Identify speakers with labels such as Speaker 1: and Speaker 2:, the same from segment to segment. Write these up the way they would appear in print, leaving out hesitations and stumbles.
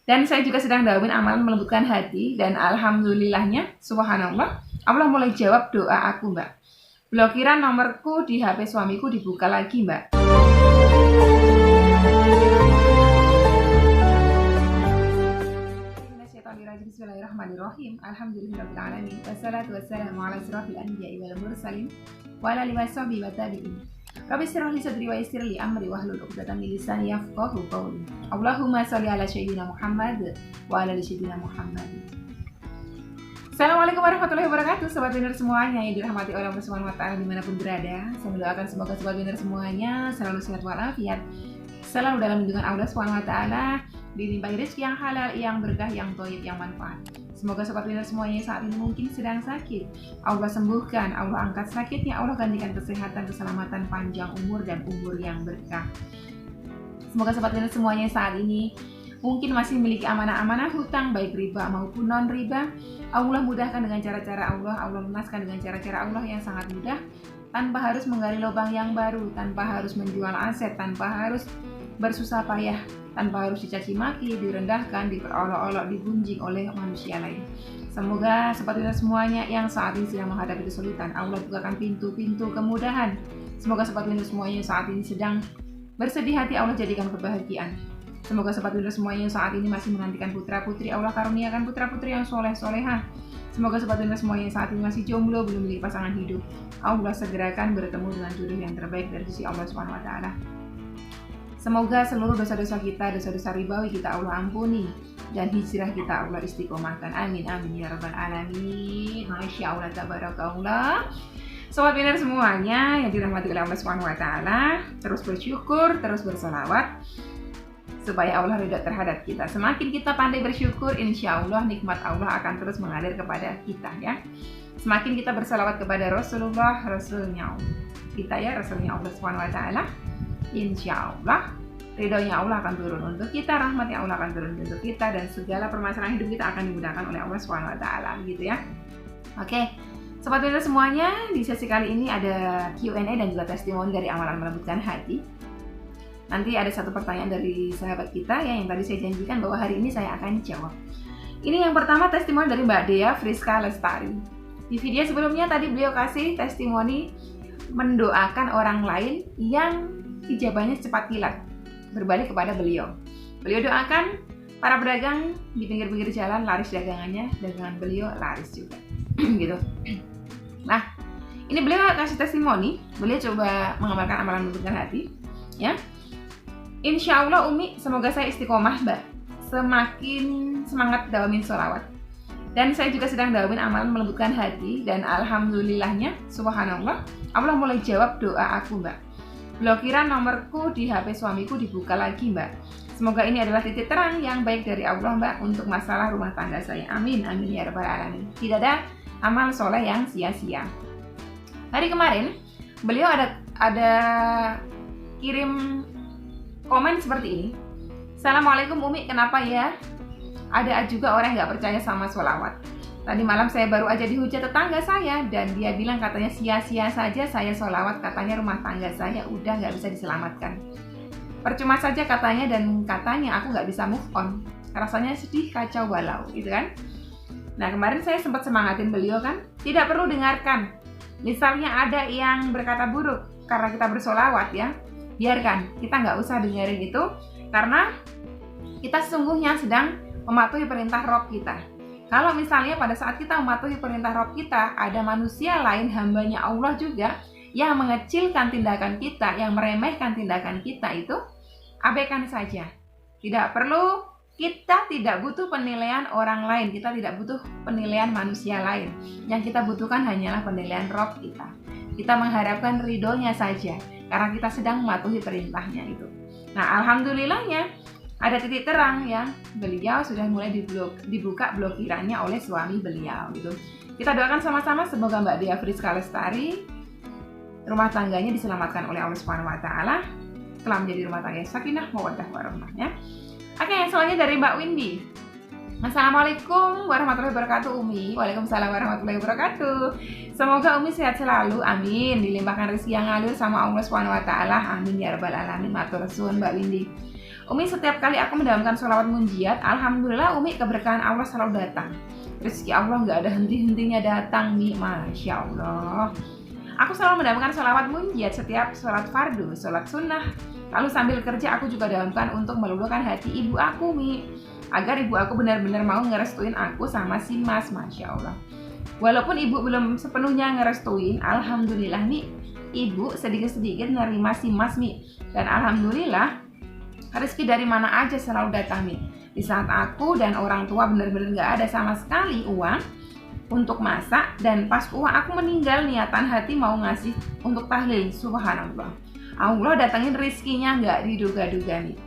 Speaker 1: Dan saya juga sedang dawamin amalan melembutkan hati. Dan alhamdulillahnya, subhanallah, Allah mulai jawab doa aku, Mbak. Blokiran nomorku di HP suamiku dibuka lagi, Mbak. Bismillahirrahmanirrahim. Alhamdulillahirrahmanirrahim. Wassalatu wassalamu ala asrafil anbiya'i wal mursalin wa ala alihi washabihi wa tabi'in. Rabbi shrah li sadri wa yassir li amri wahlul 'uqdatam min lisani yafqahu qawli. Allahumma shalli ala sayyidina Muhammad wa ala ali sayyidina Muhammad. Assalamualaikum warahmatullahi wabarakatuh, sobat winner semuanya yang dirahmati oleh Allah Subhanahu wa taala dimanapun berada. Saya mendoakan semoga sobat winner semuanya selalu sehat walafiat, selalu dalam lindungan Allah Subhanahu wa taala, dilimpahi rezeki yang halal, yang berkah, yang thayyib, yang manfaat. Semoga sobat winner semuanya saat ini mungkin sedang sakit, Allah sembuhkan, Allah angkat sakitnya, Allah gantikan kesehatan, keselamatan, panjang umur dan umur yang berkah. Semoga sobat winner semuanya saat ini mungkin masih memiliki amanah-amanah hutang baik riba maupun non riba, Allah mudahkan dengan cara-cara Allah, Allah lunaskan dengan cara-cara Allah yang sangat mudah, tanpa harus menggali lubang yang baru, tanpa harus menjual aset, tanpa harus bersusah payah, tanpa harus dicaci maki, direndahkan, diperolok-olok, digunjing oleh manusia lain. Semoga seperti itu semuanya yang saat ini sedang menghadapi kesulitan, Allah bukakan pintu-pintu kemudahan. Semoga seperti itu semuanya yang saat ini sedang bersedih hati, Allah jadikan kebahagiaan. Semoga sobat winner semuanya yang saat ini masih menantikan putra-putri, Allah karuniakan putra-putri yang soleh-solehah. Semoga sobat winner semuanya yang saat ini masih jomblo, belum memiliki pasangan hidup, Allah segerakan bertemu dengan jodoh yang terbaik dari sisi Allah Subhanahu wa taala. Semoga seluruh dosa-dosa kita, dosa-dosa ribawi kita Allah ampuni, dan hijrah kita Allah istiqomahkan. Amin amin ya rabbal alamin. Masya Allah, tabarakallah. Sobat winner semuanya yang dirahmati oleh Allah Subhanahu wa taala, terus bersyukur, terus bersolawat supaya Allah ridha terhadap kita. Semakin kita pandai bersyukur, insya Allah nikmat Allah akan terus mengalir kepada kita ya. Semakin kita bersalawat kepada Rasulullah, Rasulnya kita ya, Rasulnya Allah Subhanahu wa taala, insya Allah ridhonya Allah akan turun untuk kita, rahmatnya Allah akan turun untuk kita, dan segala permasalahan hidup kita akan dimudahkan oleh Allah Subhanahu wa taala gitu ya. Oke. Sobat winner semuanya, di sesi kali ini ada Q&A dan juga testimoni dari amalan melembutkan hati. Nanti ada satu pertanyaan dari sahabat kita ya, yang tadi saya janjikan bahwa hari ini saya akan jawab. Ini yang pertama testimoni dari Mbak Dea Friska Lestari. Di video sebelumnya tadi beliau kasih testimoni mendoakan orang lain yang ijabahnya cepat kilat berbalik kepada beliau. Beliau doakan para pedagang di pinggir-pinggir jalan laris dagangannya, dagangan beliau laris juga. Gitu. Nah, ini beliau kasih testimoni, beliau coba mengamalkan amalan melembutkan hati ya. Insya Allah Umi, semoga saya istiqomah Mbak, semakin semangat dawamin sholawat. Dan saya juga sedang dawamin amalan melembutkan hati, dan alhamdulillahnya, subhanallah, Allah mulai jawab doa aku Mbak. Blokiran nomorku di HP suamiku dibuka lagi Mbak. Semoga ini adalah titik terang yang baik dari Allah Mbak untuk masalah rumah tangga saya. Amin, amin ya rabbal alamin. Tidak ada amal soleh yang sia-sia. Hari kemarin beliau ada kirim komen seperti ini. Assalamualaikum Umi, kenapa ya ada juga orang yang gak percaya sama sholawat? Tadi malam saya baru aja dihujat tetangga saya, dan dia bilang katanya sia-sia saja saya sholawat, katanya rumah tangga saya udah gak bisa diselamatkan. Percuma saja katanya, dan katanya aku gak bisa move on. Rasanya sedih, kacau, balau gitu kan. Nah kemarin saya sempat semangatin beliau kan, tidak perlu dengarkan. Misalnya ada yang berkata buruk karena kita bersolawat ya, biarkan, kita nggak usah dengerin itu, karena kita sesungguhnya sedang mematuhi perintah Rob kita. Kalau misalnya pada saat kita mematuhi perintah Rob kita, ada manusia lain, hambanya Allah juga, yang mengecilkan tindakan kita, yang meremehkan tindakan kita, itu abaikan saja. Tidak perlu, kita tidak butuh penilaian orang lain, kita tidak butuh penilaian manusia lain. Yang kita butuhkan hanyalah penilaian Rob kita. Kita mengharapkan ridhonya saja, karena kita sedang mematuhi perintahnya itu. Nah alhamdulillahnya ada titik terang ya, beliau sudah mulai dibuka blokirannya oleh suami beliau gitu. Kita doakan sama-sama semoga Mbak Dea Friska Lestari rumah tangganya diselamatkan oleh Allah Subhanahu wa taala, telah menjadi rumah tangga sakinah mawaddah warahmah ya. Oke, yang selanjutnya dari Mbak Windy. Assalamualaikum warahmatullahi wabarakatuh Umi. Waalaikumsalam warahmatullahi wabarakatuh. Semoga Umi sehat selalu, amin. Dilimpahkan rezeki yang ngalir sama Allah Subhanahu wa taala, amin ya rabbal alamin. Matur suwun Mbak Windy. Umi setiap kali aku mendamkan sholawat munjiat, alhamdulillah Umi keberkahan Allah selalu datang. Rezeki Allah nggak ada henti-hentinya datang nih, Masya Allah. Aku selalu mendamkan sholawat munjiat setiap sholat fardu, sholat sunnah. Lalu sambil kerja aku juga damkan untuk meluluhkan hati ibu aku Mi, agar ibu aku benar-benar mau ngerestuin aku sama si Mas, Masya Allah. Walaupun ibu belum sepenuhnya ngerestuin, alhamdulillah Mi, ibu sedikit-sedikit nerima si Mas Mi. Dan alhamdulillah rezeki dari mana aja selalu datang Mi. Di saat aku dan orang tua benar-benar gak ada sama sekali uang untuk masak, dan pas uang aku meninggal niatan hati mau ngasih untuk tahlil, subhanallah. Allah datangin rezekinya gak diduga-duga Mi.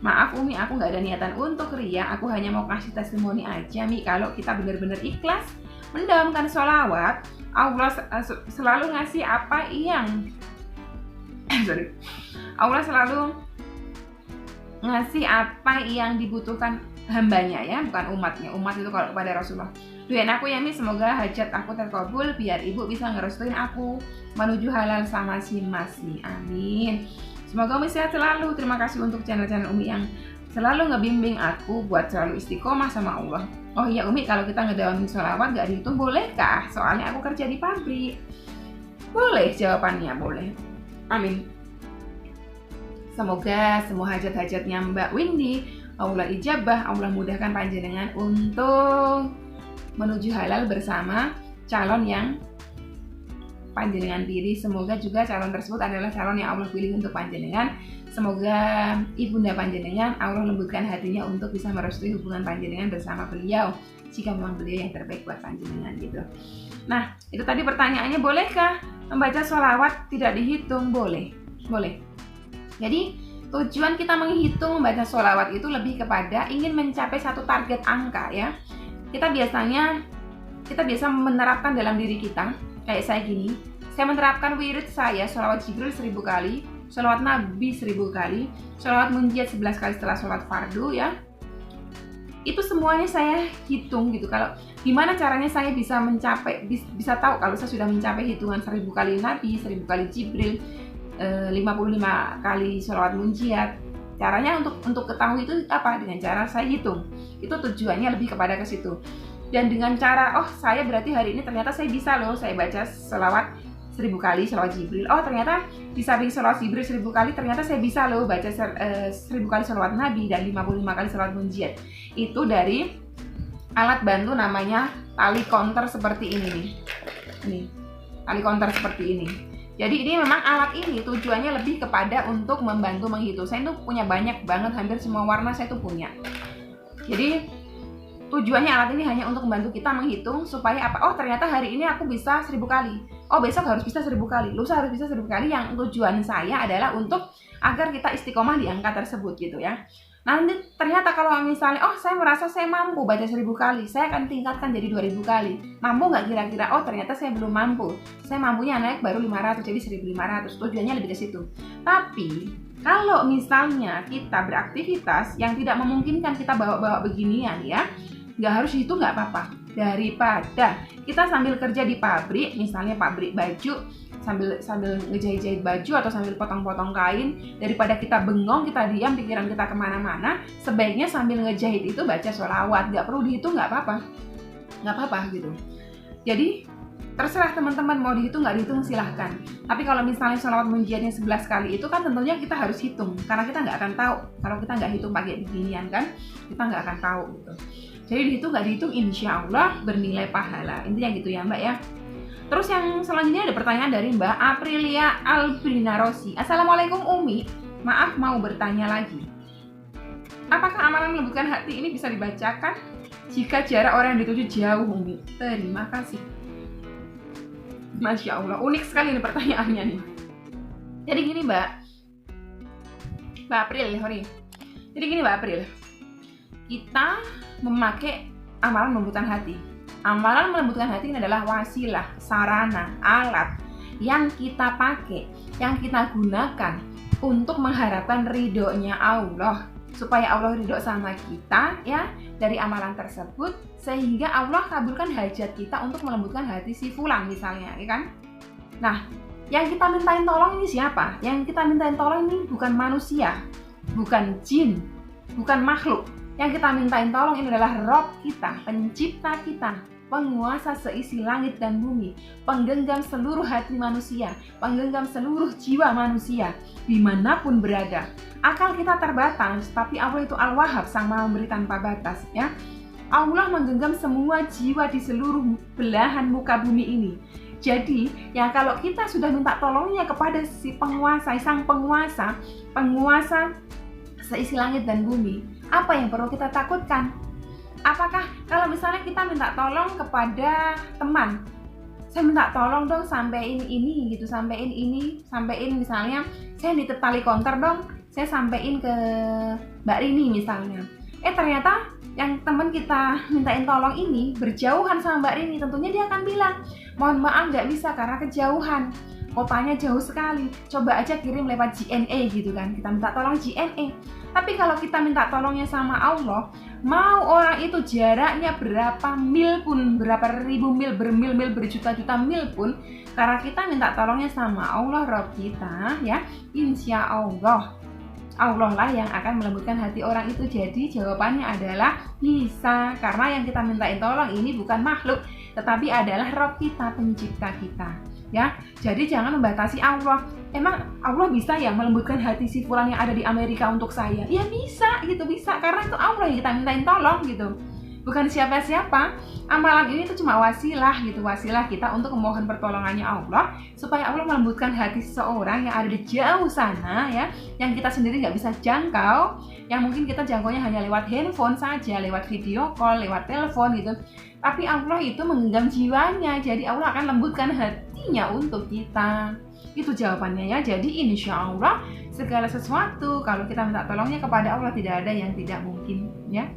Speaker 1: Maaf Umi, aku gak ada niatan untuk ria, aku hanya mau kasih testimoni aja Mi, kalau kita benar-benar ikhlas mendamkan sholawat, Allah selalu ngasih apa yang Allah selalu ngasih apa yang dibutuhkan hambanya ya, bukan umatnya. Umat itu kalau kepada Rasulullah. Doain aku ya Mi, semoga hajat aku terkabul biar ibu bisa ngerestuin aku menuju halal sama si Mas Mi. Amin. Semoga Umi sehat selalu. Terima kasih untuk channel-channel Umi yang selalu ngebimbing aku buat selalu istiqomah sama Allah. Oh iya Umi, kalau kita ngedawamin sholawat gak dihitung bolehkah? Soalnya aku kerja di pabrik. Boleh, jawabannya boleh. Amin. Semoga semua hajat-hajatnya Mbak Windy Allah ijabah, Allah mudahkan panjenengan untuk menuju halal bersama calon yang panjenengan pilih. Semoga juga calon tersebut adalah calon yang Allah pilih untuk panjenengan. Semoga ibunda panjenengan Allah lembutkan hatinya untuk bisa merestui hubungan panjenengan bersama beliau, jika memang beliau yang terbaik buat panjenengan gitu. Nah, itu tadi pertanyaannya, bolehkah membaca sholawat tidak dihitung? Boleh. Jadi tujuan kita menghitung membaca sholawat itu lebih kepada ingin mencapai satu target angka ya. Kita biasa menerapkan dalam diri kita, kayak saya gini, saya menerapkan wirid saya sholawat Jibril 1000 kali, sholawat Nabi 1000 kali, sholawat munjiat 11 kali setelah sholat fardu ya. Itu semuanya saya hitung gitu. Kalau gimana caranya saya bisa mencapai, bisa tahu kalau saya sudah mencapai hitungan 1000 kali Nabi, 1000 kali Jibril, 55 kali sholawat munjiat. Caranya untuk ketahui itu apa? Dengan cara saya hitung. Itu tujuannya lebih kepada ke situ. Dan dengan cara, oh saya berarti hari ini ternyata saya bisa loh, saya baca sholawat 1000 kali sholawat Jibril. Oh ternyata bisa bikin sholawat Jibril 1000 kali, ternyata saya bisa loh baca 1000 kali sholawat Nabi dan 55 kali sholawat munjiat. Itu dari alat bantu namanya tali counter seperti ini nih. Nih, tali counter seperti ini. Jadi ini memang alat ini tujuannya lebih kepada untuk membantu menghitung. Saya tuh punya banyak banget, hampir semua warna saya tuh punya. Jadi tujuannya alat ini hanya untuk membantu kita menghitung supaya apa? Oh ternyata hari ini aku bisa 1000 kali. Oh besok harus bisa 1000 kali. Lusa harus bisa 1000 kali. Yang tujuan saya adalah untuk agar kita istiqomah di angka tersebut gitu ya. Nanti ternyata kalau misalnya, oh saya merasa saya mampu baca 1000 kali, saya akan tingkatkan jadi 2000 kali. Mampu nggak kira-kira? Oh ternyata saya belum mampu. Saya mampunya naik baru 500 jadi 1500. Tujuannya lebih ke situ. Tapi kalau misalnya kita beraktivitas yang tidak memungkinkan kita bawa-bawa beginian ya, nggak harus itu, nggak apa-apa. Daripada kita sambil kerja di pabrik, misalnya pabrik baju, sambil ngejahit-jahit baju atau sambil potong-potong kain, daripada kita bengong, kita diam, pikiran kita kemana-mana, sebaiknya sambil ngejahit itu baca sholawat. Nggak perlu dihitung, nggak apa-apa gitu. Jadi terserah teman-teman mau dihitung nggak dihitung silahkan. Tapi kalau misalnya sholawat munjiatnya 11 kali itu kan tentunya kita harus hitung, karena kita nggak akan tahu. Kalau kita nggak hitung pakai beginian kan, kita nggak akan tahu gitu. Jadi dihitung nggak dihitung, insya Allah bernilai pahala. Intinya gitu ya Mbak ya. Terus yang selanjutnya ada pertanyaan dari Mbak Aprilia Albrina Rossi. Assalamualaikum Umi, maaf mau bertanya lagi. Apakah amalan melembutkan hati ini bisa dibacakan jika jarak orang yang dituju jauh Umi? Terima kasih. Masya Allah, unik sekali nih pertanyaannya nih. Jadi gini Mbak April, sorry. Jadi gini Mbak April, kita memakai amalan melembutkan hati. Amalan melembutkan hati ini adalah wasilah, sarana, alat yang kita pakai, yang kita gunakan untuk mengharapkan ridhonya Allah, supaya Allah ridho sama kita ya dari amalan tersebut, sehingga Allah kabulkan hajat kita untuk melembutkan hati si fulan misalnya, ya kan? Nah, yang kita mintain tolong ini siapa? Yang kita mintain tolong ini bukan manusia, bukan jin, bukan makhluk. Yang kita mintain tolong ini adalah Rob kita, pencipta kita, penguasa seisi langit dan bumi, penggenggam seluruh hati manusia, penggenggam seluruh jiwa manusia, dimanapun berada. Akal kita terbatas, tapi Allah itu Al-Wahhab, Sang Maha Memberi tanpa batas, ya. Allah menggenggam semua jiwa di seluruh belahan muka bumi ini. Jadi, ya kalau kita sudah minta tolongnya kepada si penguasa, sang penguasa seisi langit dan bumi, apa yang perlu kita takutkan? Apakah kalau misalnya kita minta tolong kepada teman, saya minta tolong dong sampein ini gitu, sampein misalnya saya nitip tali konter dong, saya sampein ke Mbak Rini misalnya. Ternyata yang teman kita mintain tolong ini berjauhan sama Mbak Rini, tentunya dia akan bilang, mohon maaf nggak bisa karena kejauhan, kotanya jauh sekali, coba aja kirim lewat JNE gitu kan, kita minta tolong JNE. Tapi kalau kita minta tolongnya sama Allah, mau orang itu jaraknya berapa mil pun, berapa ribu mil, bermil-mil, berjuta-juta mil pun, karena kita minta tolongnya sama Allah Rabb kita, ya, insya Allah lah yang akan melembutkan hati orang itu. Jadi jawabannya adalah bisa, karena yang kita mintain tolong ini bukan makhluk, tetapi adalah Rob kita, pencipta kita, ya. Jadi jangan membatasi Allah. Emang Allah bisa ya melembutkan hati si fulan yang ada di Amerika untuk saya? Ya bisa gitu, bisa, karena itu Allah yang kita mintain tolong gitu, bukan siapa-siapa. Amalan ini tuh cuma wasilah gitu, wasilah kita untuk memohon pertolongannya Allah, supaya Allah melembutkan hati seseorang yang ada di jauh sana, ya, yang kita sendiri nggak bisa jangkau, yang mungkin kita jangkaunya hanya lewat handphone saja, lewat video call, lewat telepon gitu. Tapi Allah itu menggenggam jiwanya, jadi Allah akan lembutkan hatinya untuk kita. Itu jawabannya, ya. Jadi insya Allah segala sesuatu kalau kita minta tolongnya kepada Allah, tidak ada yang tidak mungkin, ya.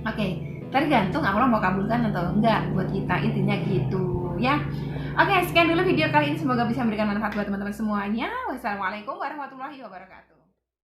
Speaker 1: Oke. Tergantung Allah mau kabulkan atau enggak buat kita, intinya gitu, ya. Oke, sekian dulu video kali ini, semoga bisa memberikan manfaat buat teman-teman semuanya. Wassalamualaikum warahmatullahi wabarakatuh.